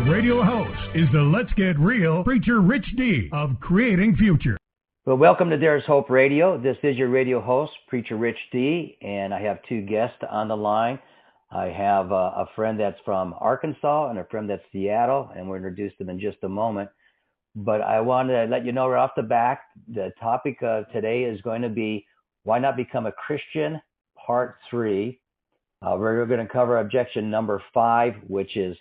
Your radio host is the Let's Get Real preacher Rich D of Creating Future. Well, welcome to There's Hope Radio. This is your radio host, Preacher Rich D, and I have two guests on the line. I have a friend that's from Arkansas and a friend that's Seattle, and we'll introduce them in just a moment. But I wanted to let you know right off the bat, the topic of today is going to be Why Not Become a Christian, Part 3. We're going to cover objection number 5, which is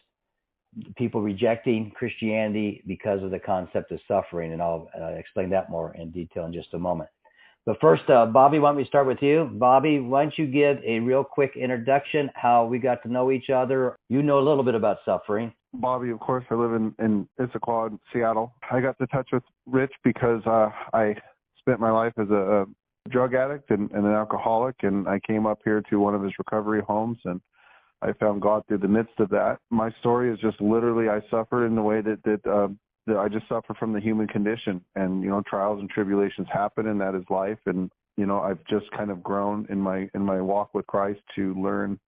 people rejecting Christianity because of the concept of suffering, and I'll explain that more in detail in just a moment. But first, Bobby, why don't we start with you? Bobby, why don't you give a real quick introduction, how we got to know each other? You know a little bit about suffering. Bobby, of course, I live in Issaquah, Seattle. I got in touch with Rich because I spent my life as a drug addict and an alcoholic, and I came up here to one of his recovery homes, and I found God through the midst of that. My story is just literally I suffered in the way that I just suffer from the human condition, and trials and tribulations happen, and that is life. And I've just kind of grown in my walk with Christ to learn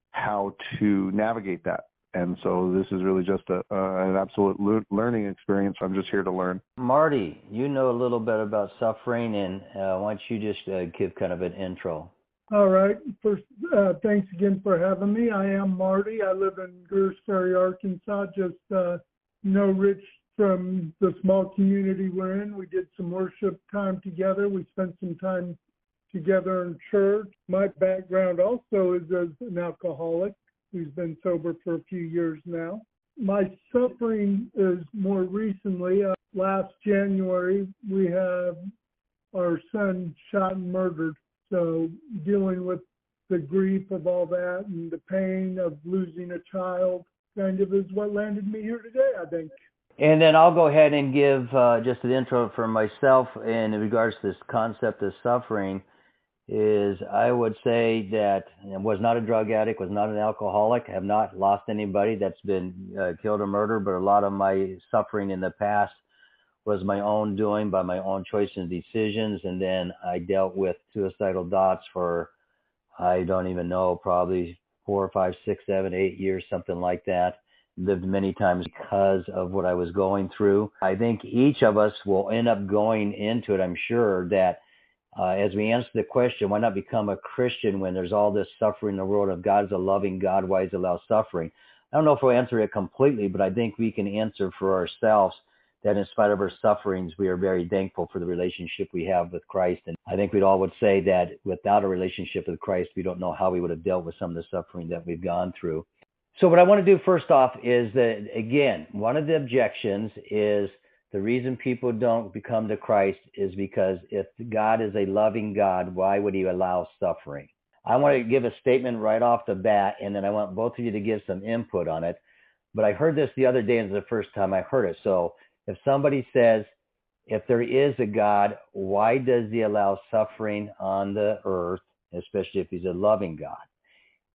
how to navigate that. And so this is really just an absolute learning experience. I'm just here to learn. Marty, you know a little bit about suffering, and why don't you just give kind of an intro? All right. First, thanks again for having me. I am Marty. I live in Greers Ferry, Arkansas. Just know Rich from the small community we're in. We did some worship time together. We spent some time together in church. My background also is as an alcoholic who's been sober for a few years now. My suffering is more recently. Last January, we had our son shot and murdered. So dealing with the grief of all that and the pain of losing a child kind of is what landed me here today, I think. And then I'll go ahead and give just an intro for myself in regards to this concept of suffering. Is I would say that I was not a drug addict, was not an alcoholic, have not lost anybody that's been killed or murdered, but a lot of my suffering in the past was my own doing by my own choices and decisions. And then I dealt with suicidal thoughts for, I don't even know, probably 4, 5, 6, 7, 8 years, something like that. Lived many times because of what I was going through. I think each of us will end up going into it, I'm sure, that as we answer the question, why not become a Christian when there's all this suffering in the world? If God's a loving God, why does he allow suffering? I don't know if we'll answer it completely, but I think we can answer for ourselves that in spite of our sufferings, we are very thankful for the relationship we have with Christ. And I think we'd all would say that without a relationship with Christ, we don't know how we would have dealt with some of the suffering that we've gone through. So what I want to do first off is that, again, one of the objections is the reason people don't become to Christ is because if God is a loving God, why would he allow suffering? I want to give a statement right off the bat, and then I want both of you to give some input on it. But I heard this the other day, and it's the first time I heard it. So if somebody says, if there is a God, why does he allow suffering on the earth, especially if he's a loving God?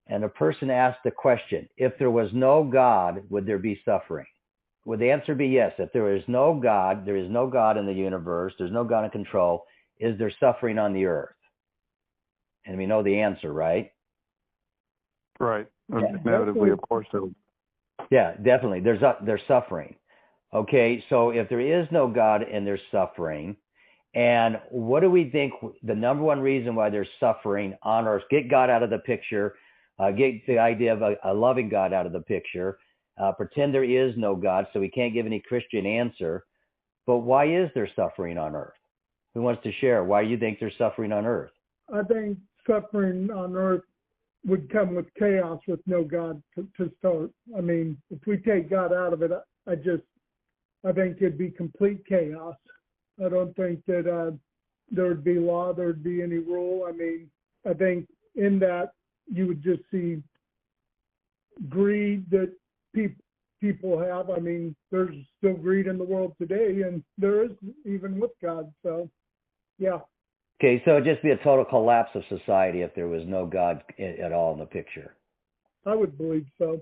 And a person asked the question, if there was no God, would there be suffering? Would the answer be yes? If there is no God, there is no God in the universe, there's no God in control, is there suffering on the earth? And we know the answer, right? Right. Yeah, inevitably, of course. Yeah, definitely. There's suffering. Okay, so if there is no God and there's suffering, and what do we think the number one reason why there's suffering on earth? Get God out of the picture, get the idea of a loving God out of the picture, pretend there is no God, so we can't give any Christian answer. But why is there suffering on earth? Who wants to share? Why do you think there's suffering on earth? I think suffering on earth would come with chaos with no God to start. I mean, if we take God out of it, I think it'd be complete chaos. I don't think that there would be law, there would be any rule. I mean, I think in that you would just see greed that people have. I mean, there's still greed in the world today, and there is even with God. So, yeah. Okay, so it'd just be a total collapse of society if there was no God at all in the picture. I would believe so.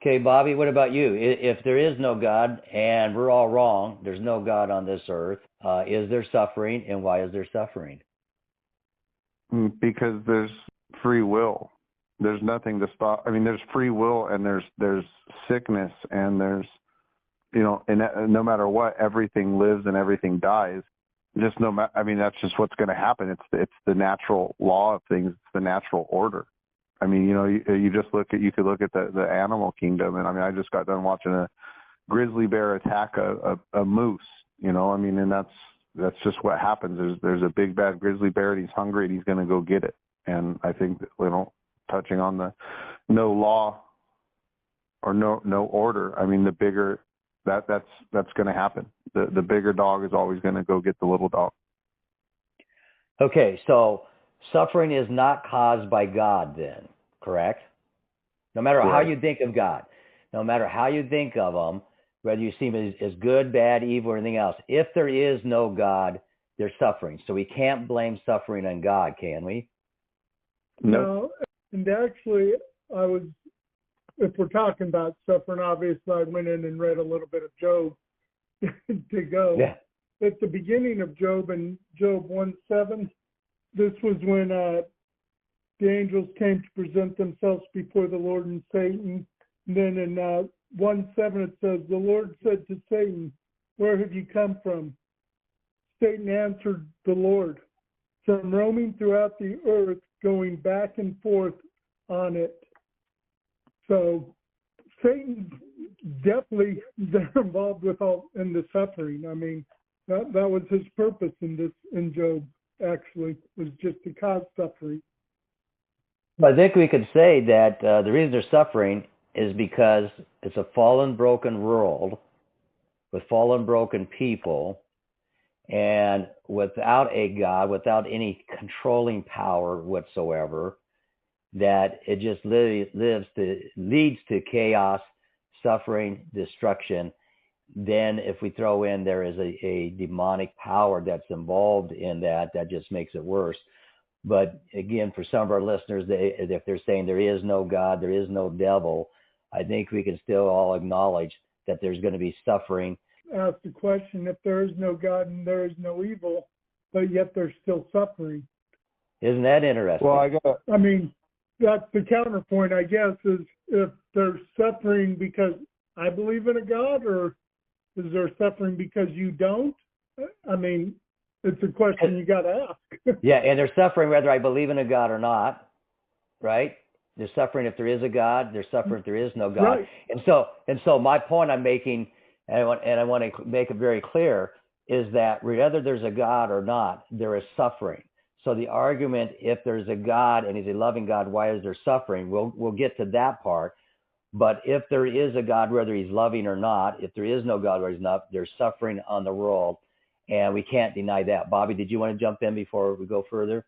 Okay, Bobby, what about you? If there is no God and we're all wrong, there's no God on this earth, is there suffering, and why is there suffering? Because there's free will. there's nothing to stop. I mean, there's free will, and there's sickness, and there's, and no matter what, everything lives and everything dies. Just no matter. I mean, that's just what's going to happen. It's the natural law of things. It's the natural order. I mean, you just you could look at the animal kingdom, and I mean, I just got done watching a grizzly bear attack a moose. I mean, and that's just what happens. There's a big bad grizzly bear, and he's hungry, and he's going to go get it. And I think that, touching on the no law or no order. I mean, the bigger that's going to happen. The bigger dog is always going to go get the little dog. Okay, so suffering is not caused by God then, correct? No matter how you think of God, no matter how you think of him, whether you see him as good, bad, evil, or anything else, if there is no God, there's suffering. So we can't blame suffering on God, can we? No. And actually, if we're talking about suffering, obviously I went in and read a little bit of Job to go. Yeah. At the beginning of Job, in Job 1:7, this was when the angels came to present themselves before the Lord and Satan. And then in 1:7 it says, the Lord said to Satan, where have you come from? Satan answered the Lord, from roaming throughout the earth, going back and forth on it. So Satan definitely they're involved with in the suffering. I mean, that was his purpose in Job, actually, was just to cause suffering. I think we could say that the reason they're suffering is because it's a fallen, broken world with fallen, broken people, and without a God, without any controlling power whatsoever, that it just leads to chaos, suffering, destruction. Then if we throw in there is a demonic power that's involved in that just makes it worse. But again, for some of our listeners, if they're saying there is no God, there is no devil, I think we can still all acknowledge that there's going to be suffering. Ask the question, if there is no God and there is no evil, but yet there's still suffering. Isn't that interesting? Well, I mean, that's the counterpoint, I guess, is if there's suffering because I believe in a God, or is there suffering because you don't? I mean, it's a question you got to ask. Yeah, and there's suffering whether I believe in a God or not, right? There's suffering if there is a God. There's suffering if there is no God. Right. And so my point I'm making, and I want to make it very clear, is that whether there's a God or not, there is suffering. So the argument, if there's a God and he's a loving God, why is there suffering? We'll get to that part. But if there is a God, whether he's loving or not, if there is no God, whether he's not, there's suffering on the world, and we can't deny that. Bobby, did you want to jump in before we go further?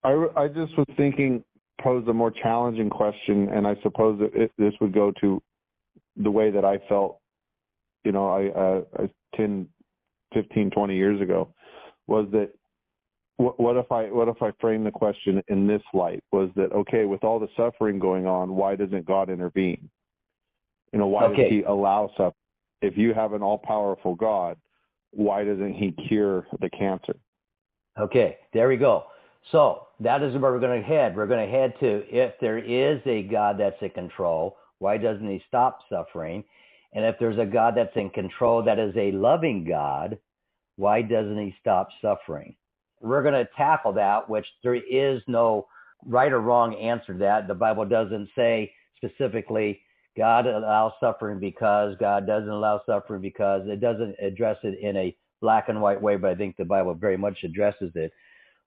I just was thinking, pose a more challenging question, and I suppose this would go to the way that I felt, 10, 15, 20 years ago, was that what if I frame the question in this light, was that, okay, with all the suffering going on, why doesn't God intervene? Why does he allow suffering? If you have an all-powerful God, why doesn't he cure the cancer? Okay, there we go. So that is where we're going to head. We're going to head to, if there is a God that's in control, why doesn't he stop suffering? And if there's a God that's in control that is a loving God, why doesn't he stop suffering? We're going to tackle that, which there is no right or wrong answer to that. The Bible doesn't say specifically God allows suffering because, God doesn't allow suffering because. It doesn't address it in a black and white way, but I think the Bible very much addresses it.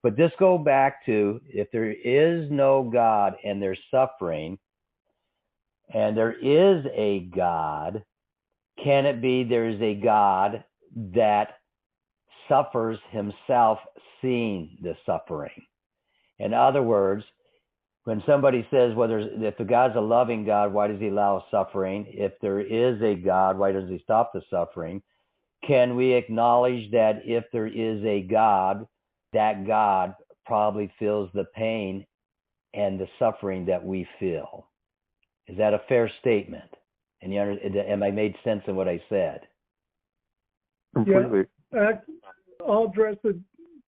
But this go back to, if there is no God and there's suffering, and there is a God, can it be there is a God that suffers himself seeing the suffering? In other words, when somebody says, if the God's a loving God, why does he allow suffering? If there is a God, why does he stop the suffering? Can we acknowledge that if there is a God, that God probably feels the pain and the suffering that we feel? Is that a fair statement? And am I made sense in what I said? Completely. Yeah, I'll address it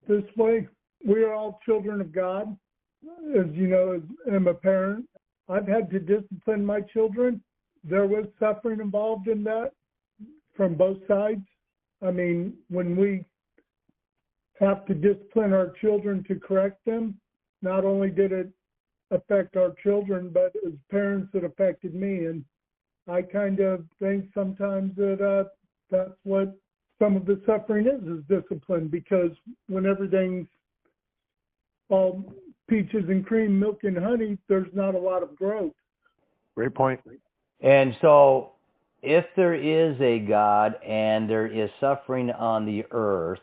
this way. We are all children of God. as you know, as I'm a parent, I've had to discipline my children. There was suffering involved in that from both sides. I mean, when we have to discipline our children to correct them, not only did it affect our children, but as parents, it affected me. And I kind of think sometimes that that's what some of the suffering is discipline, because when everything's all peaches and cream, milk and honey, there's not a lot of growth. Great point. And so if there is a God and there is suffering on the earth,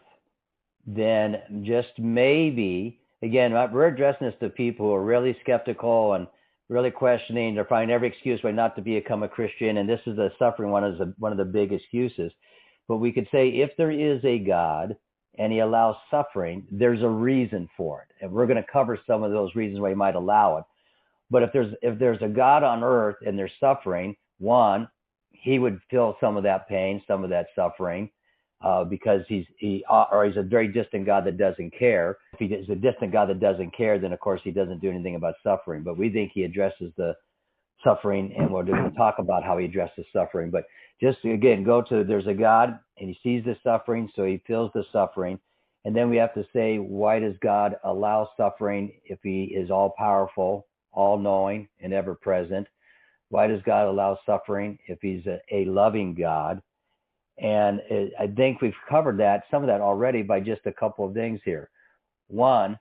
then just maybe, again, we're addressing this to people who are really skeptical and really questioning. They're finding every excuse why not to become a Christian, and this is the suffering one is one of the big excuses. But we could say if there is a God and he allows suffering, there's a reason for it. And we're going to cover some of those reasons why he might allow it. But if there's a God on earth and there's suffering, one, he would feel some of that pain, some of that suffering, because he's a very distant God that doesn't care. If he is a distant God that doesn't care, then of course he doesn't do anything about suffering. But we think he addresses the suffering, and we're going to talk about how he addresses suffering. But just again, there's a God and he sees the suffering, so he feels the suffering. And then we have to say, why does God allow suffering if he is all powerful, all knowing, and ever present? Why does God allow suffering if he's a loving God? And I think we've covered some of that already by just a couple of things here. One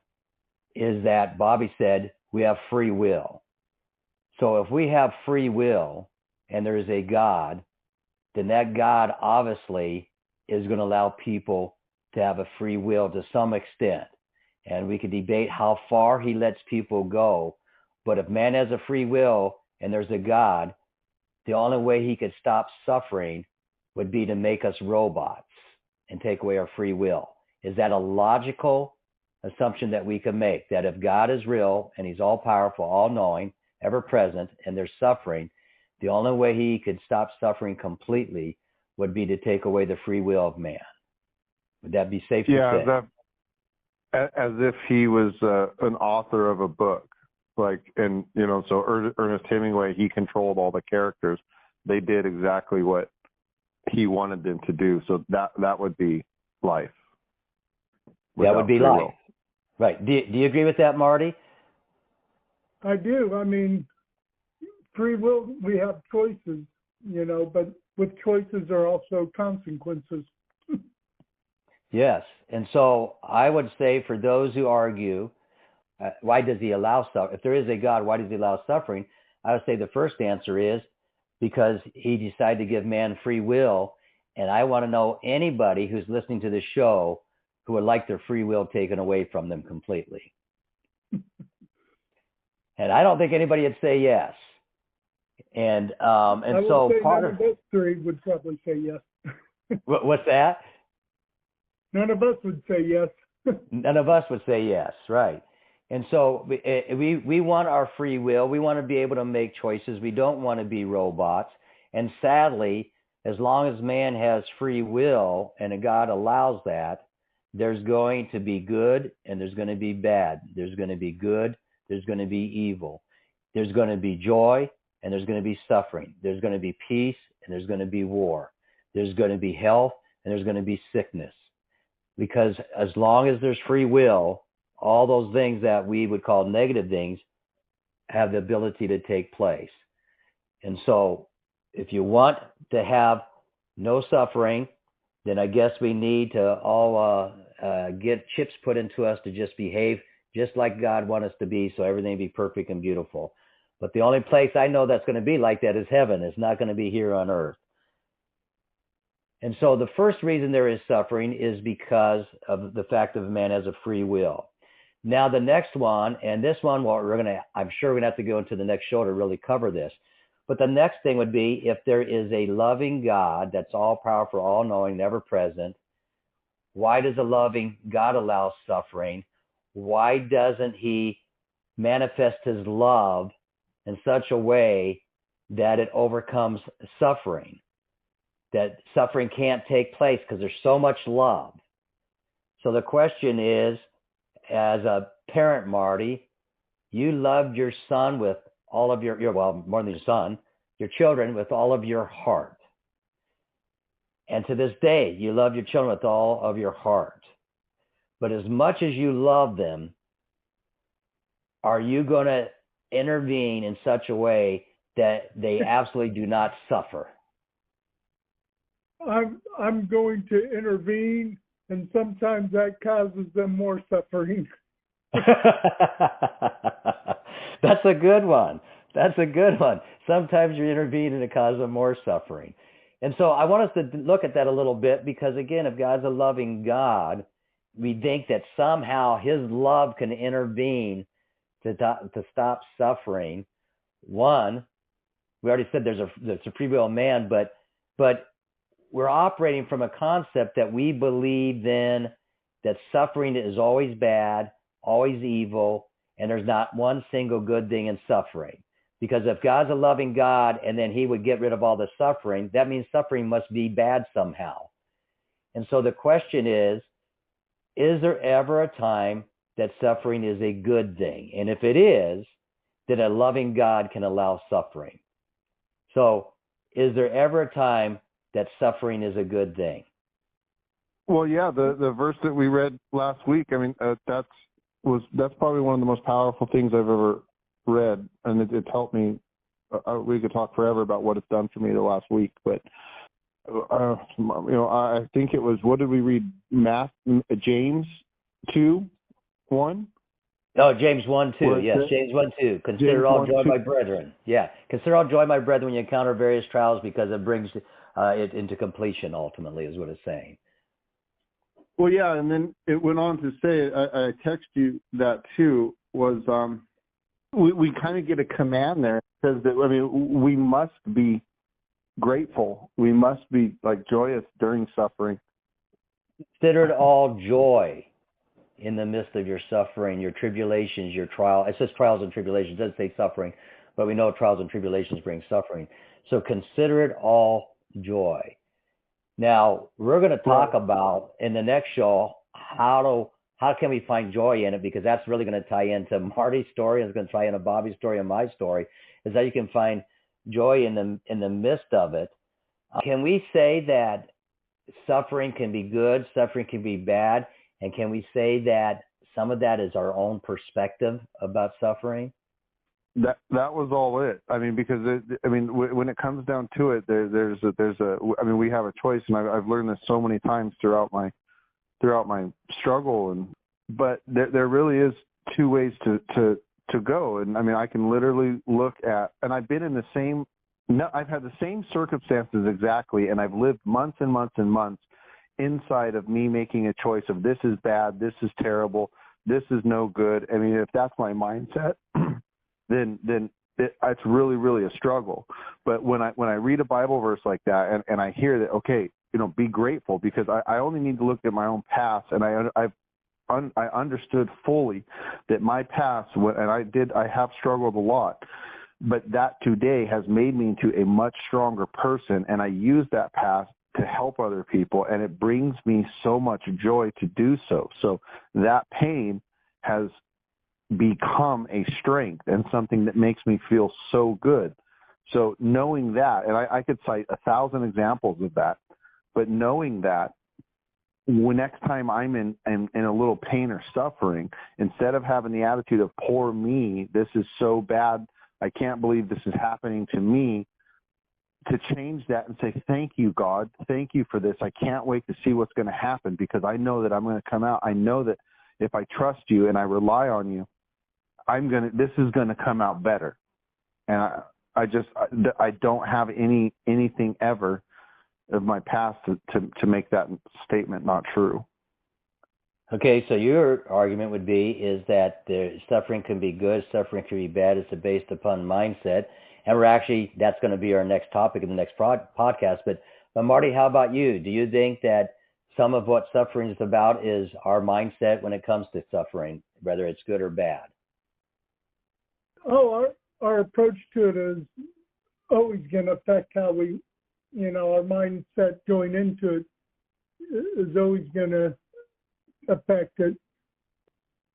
is that Bobby said we have free will. So if we have free will and there is a God, then that God obviously is going to allow people to have a free will to some extent. And we could debate how far he lets people go. But if man has a free will and there's a God, the only way he could stop suffering would be to make us robots and take away our free will. Is that a logical assumption that we can make? That if God is real and he's all powerful, all knowing, ever present, and there's suffering, the only way he could stop suffering completely would be to take away the free will of man. Would that be safe to say? Yeah, as if he was an author of a book. Like, and, so Ernest Hemingway, he controlled all the characters. They did exactly what he wanted them to do. So that would be life. That would be life. Right. Do you agree with that, Marty? I do. I mean, free will, we have choices, but with choices there are also consequences. Yes. And so I would say for those who argue, why does he allow suffering? If there is a God, why does he allow suffering? I would say the first answer is because he decided to give man free will. And I want to know anybody who's listening to this show who would like their free will taken away from them completely. And I don't think anybody would say yes. And so part of us three would probably say yes. What's that? None of us would say yes. None of us would say yes, right? And so we want our free will. We want to be able to make choices. We don't want to be robots. And sadly, as long as man has free will and God allows that, there's going to be good and there's going to be bad. There's going to be good. There's going to be evil. There's going to be joy and there's going to be suffering. There's going to be peace and there's going to be war. There's going to be health and there's going to be sickness. Because as long as there's free will, all those things that we would call negative things have the ability to take place. And so if you want to have no suffering, then I guess we need to all get chips put into us to just behave just like God wants us to be, so everything be perfect and beautiful. But the only place I know that's going to be like that is heaven. It's not going to be here on earth. And so the first reason there is suffering is because of the fact that man has a free will. Now the next one, and this one, I'm sure we're going to have to go into the next show to really cover this. But the next thing would be if there is a loving God that's all powerful, all knowing, never present, why does a loving God allow suffering? Why doesn't he manifest his love in such a way that it overcomes suffering? That suffering can't take place because there's so much love. So the question is, as a parent, Marty, you loved your son with all of your well, more than your son, your children with all of your heart. And to this day, you love your children with all of your heart. But as much as you love them, are you going to intervene in such a way that they absolutely do not suffer? I'm going to intervene, and sometimes that causes them more suffering. That's a good one. That's a good one. Sometimes you intervene and it causes them more suffering. And so I want us to look at that a little bit because, again, if God's a loving God, we think that somehow his love can intervene to stop suffering. One, we already said there's a free will of man, but we're operating from a concept that we believe then that suffering is always bad, always evil, and there's not one single good thing in suffering. Because if God's a loving God and then he would get rid of all the suffering, that means suffering must be bad somehow. And so the question is there ever a time that suffering is a good thing? And if it is, then a loving God can allow suffering. So is there ever a time that suffering is a good thing? Well, yeah, the verse that we read last week, I mean, that's probably one of the most powerful things I've ever read, and it's helped me. We could talk forever about what it's done for me the last week, but I think it was, what did we read? James 2:1. Oh, James 1:2. Yes, James 1:2. Consider James all 1, joy, 2. my brethren. Yeah, consider all joy, my brethren, when you encounter various trials, because it brings it into completion. Ultimately, is what it's saying. Well, yeah, and then it went on to say, I text you that too, was we kind of get a command there. It says that, I mean, we must be grateful. We must be like joyous during suffering. Consider it all joy in the midst of your suffering, your tribulations, your trial. It says trials and tribulations. It doesn't say suffering, but we know trials and tribulations bring suffering. So consider it all joy. Now, we're going to talk about in the next show how can we find joy in it, because that's really going to tie into Marty's story, and it's going to tie into Bobby's story and my story, is that you can find joy in the midst of it. Can we say that suffering can be good, suffering can be bad, and can we say that some of that is our own perspective about suffering? That was all it. I mean, because when it comes down to it, there's we have a choice, and I've learned this so many times throughout my struggle, but there really is two ways to go. And I mean, I can literally look at, and I've been in I've had the same circumstances exactly, and I've lived months and months and months inside of me making a choice of this is bad, this is terrible, this is no good. I mean, if that's my mindset, then it's really, really a struggle. But when I read a Bible verse like that, and I hear that, okay, be grateful, because I only need to look at my own past, and I understood fully that my past, and I have struggled a lot, but that today has made me into a much stronger person, and I use that past to help other people, and it brings me so much joy to do so. So that pain has become a strength and something that makes me feel so good. So knowing that, and I could cite 1,000 examples of that, but knowing that when next time I'm in a little pain or suffering, instead of having the attitude of poor me, this is so bad, I can't believe this is happening to me, to change that and say, thank you, God, thank you for this. I can't wait to see what's going to happen, because I know that I'm going to come out. I know that if I trust you and I rely on you, this is going to come out better. And I don't have anything ever of my past to make that statement not true. Okay, so your argument would be is that the suffering can be good, suffering can be bad. It's based upon mindset, and that's going to be our next topic in the next podcast. But Marty, how about you? Do you think that some of what suffering is about is our mindset when it comes to suffering, whether it's good or bad? Oh, our approach to it is always going to affect how we, our mindset going into it is always going to affect it.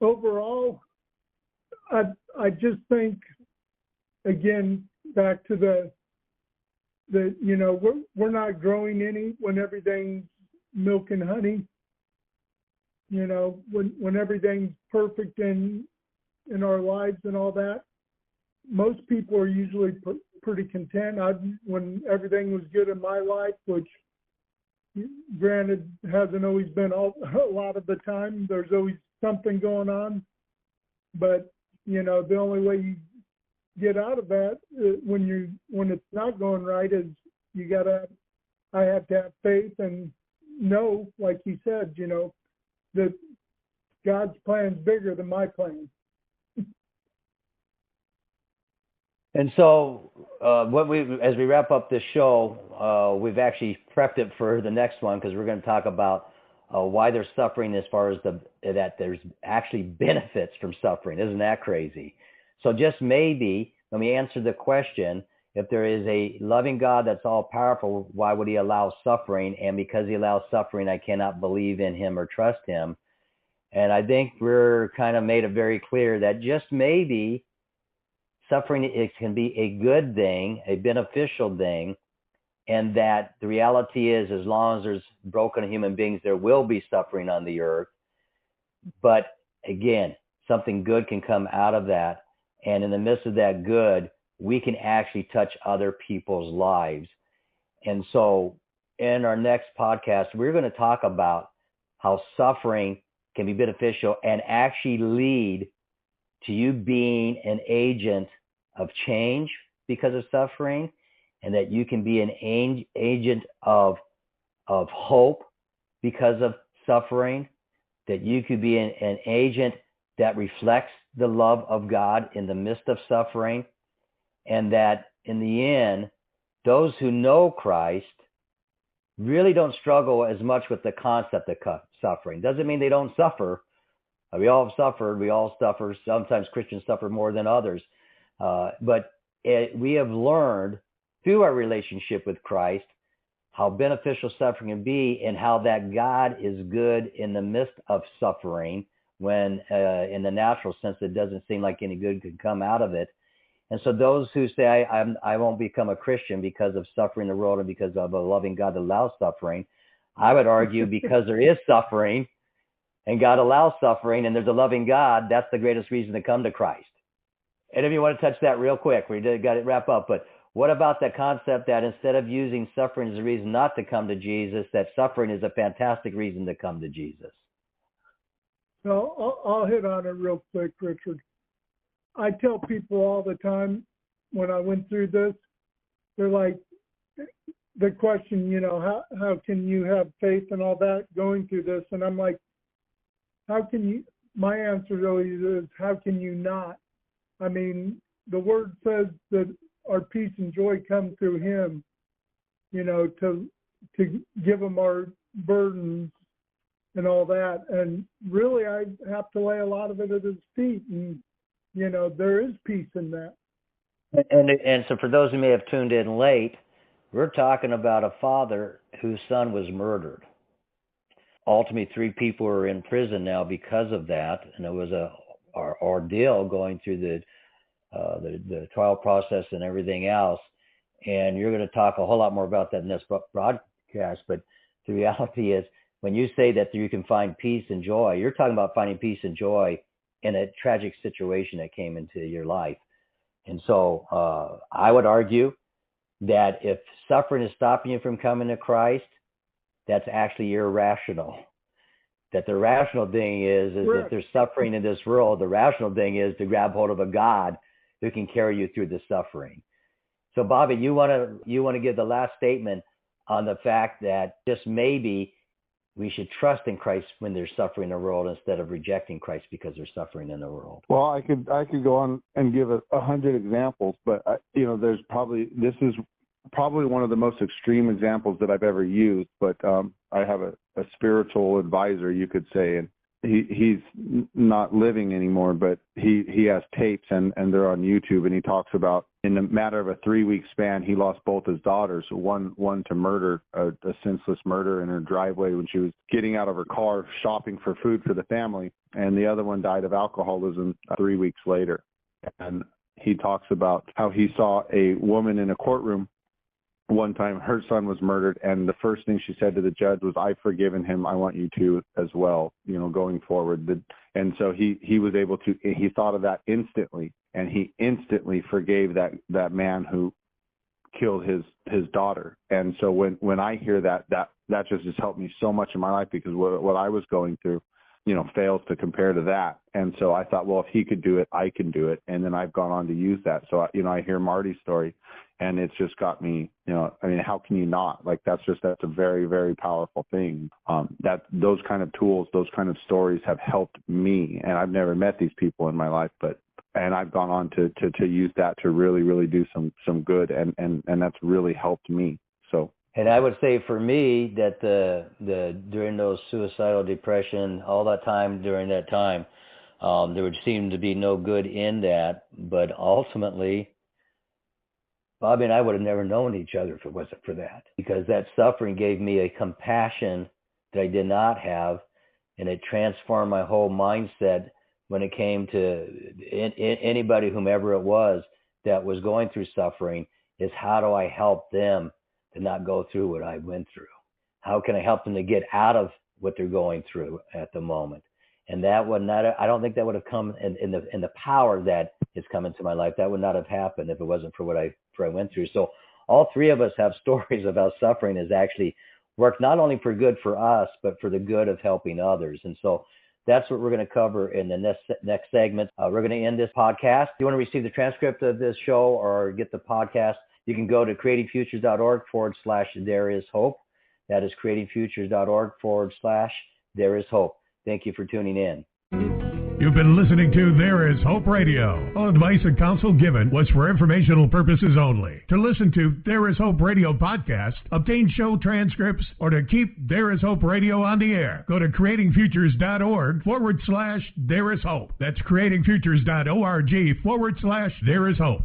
Overall, I just think, again, back to the we're not growing any when everything's milk and honey. When everything's perfect in our lives and all that, most people are usually pretty content. When everything was good in my life, which granted hasn't always been a lot of the time, there's always something going on. But the only way you get out of that when it's not going right is I have to have faith and know, like you said, that God's plan's bigger than my plan. And so, as we wrap up this show, we've actually prepped it for the next one, because we're going to talk about why they're suffering, as far as that there's actually benefits from suffering. Isn't that crazy? So just maybe, let me answer the question. If there is a loving God that's all powerful, why would he allow suffering? And because he allows suffering, I cannot believe in him or trust him. And I think we're kind of made it very clear that just maybe suffering, it can be a good thing, a beneficial thing, and that the reality is, as long as there's broken human beings, there will be suffering on the earth. But again, something good can come out of that. And in the midst of that good, we can actually touch other people's lives. And so in our next podcast, we're going to talk about how suffering can be beneficial and actually lead to you being an agent of change because of suffering, and that you can be an agent of hope because of suffering, that you could be an agent that reflects the love of God in the midst of suffering, and that in the end, those who know Christ really don't struggle as much with the concept of suffering. Doesn't mean they don't suffer. We all have suffered. We all suffer. Sometimes Christians suffer more than others. But we have learned through our relationship with Christ how beneficial suffering can be, and how that God is good in the midst of suffering, when in the natural sense it doesn't seem like any good could come out of it. And so those who say, I won't become a Christian because of suffering in the world and because of a loving God that allows suffering, I would argue because there is suffering and God allows suffering and there's a loving God, that's the greatest reason to come to Christ. And if you want to touch that real quick, we got to wrap up, but what about the concept that instead of using suffering as a reason not to come to Jesus, that suffering is a fantastic reason to come to Jesus? So I'll hit on it real quick, Richard. I tell people all the time when I went through this, they're like, the question, how can you have faith and all that going through this? And I'm like, my answer always is, how can you not? I mean, the word says that our peace and joy come through him, to give him our burdens and all that. And really, I have to lay a lot of it at his feet. And, there is peace in that. And so for those who may have tuned in late, we're talking about a father whose son was murdered. Ultimately, 3 people are in prison now because of that. And it was our ordeal going through the trial process and everything else. And you're going to talk a whole lot more about that in this broadcast. But the reality is, when you say that you can find peace and joy, you're talking about finding peace and joy in a tragic situation that came into your life. And so I would argue that if suffering is stopping you from coming to Christ, that's actually irrational. That the rational thing is that there's suffering in this world. The rational thing is to grab hold of a God who can carry you through the suffering. So, Bobby, you want to give the last statement on the fact that just maybe we should trust in Christ when there's suffering in the world instead of rejecting Christ because there's suffering in the world. Well, I could go on and give 100 examples, but this is probably one of the most extreme examples that I've ever used. But I have a spiritual advisor, you could say, and he's not living anymore, but he has tapes and they're on YouTube, and he talks about in a matter of a 3-week span, he lost both his daughters, one to murder, a senseless murder in her driveway when she was getting out of her car shopping for food for the family, and the other one died of alcoholism 3 weeks later. And he talks about how he saw a woman in a courtroom one time, her son was murdered, and the first thing she said to the judge was, "I've forgiven him. I want you to as well, going forward." And so he was able to, he thought of that instantly, and he instantly forgave that man who killed his daughter. And so when I hear that just has helped me so much in my life, because what I was going through, fails to compare to that. And so I thought, well, if he could do it, I can do it. And then I've gone on to use that. So, I hear Marty's story, and it's just got me, how can you not? Like, that's a very, very powerful thing. That those kind of tools, those kind of stories have helped me. And I've never met these people in my life, and I've gone on to use that to really, really do some good. And that's really helped me. So. And I would say for me that the during those suicidal depression, all that time during that time, there would seem to be no good in that. But ultimately, Bobby and I would have never known each other if it wasn't for that, because that suffering gave me a compassion that I did not have, and it transformed my whole mindset when it came to anybody, whomever it was that was going through suffering, is how do I help them to not go through what I went through? How can I help them to get out of what they're going through at the moment? And that would not, I don't think that would have come in the power that is come into my life. That would not have happened if it wasn't for what I went through. So all three of us have stories of how suffering has actually worked not only for good for us, but for the good of helping others. And so that's what we're going to cover in the next segment. We're going to end this podcast. If you want to receive the transcript of this show or get the podcast, you can go to creatingfutures.org/there-is-hope. That is creatingfutures.org/there-is-hope. Thank you for tuning in. You've been listening to There Is Hope Radio. All advice and counsel given was for informational purposes only. To listen to There Is Hope Radio podcast, obtain show transcripts, or to keep There Is Hope Radio on the air, go to creatingfutures.org/there-is-hope. That's creatingfutures.org/there-is-hope.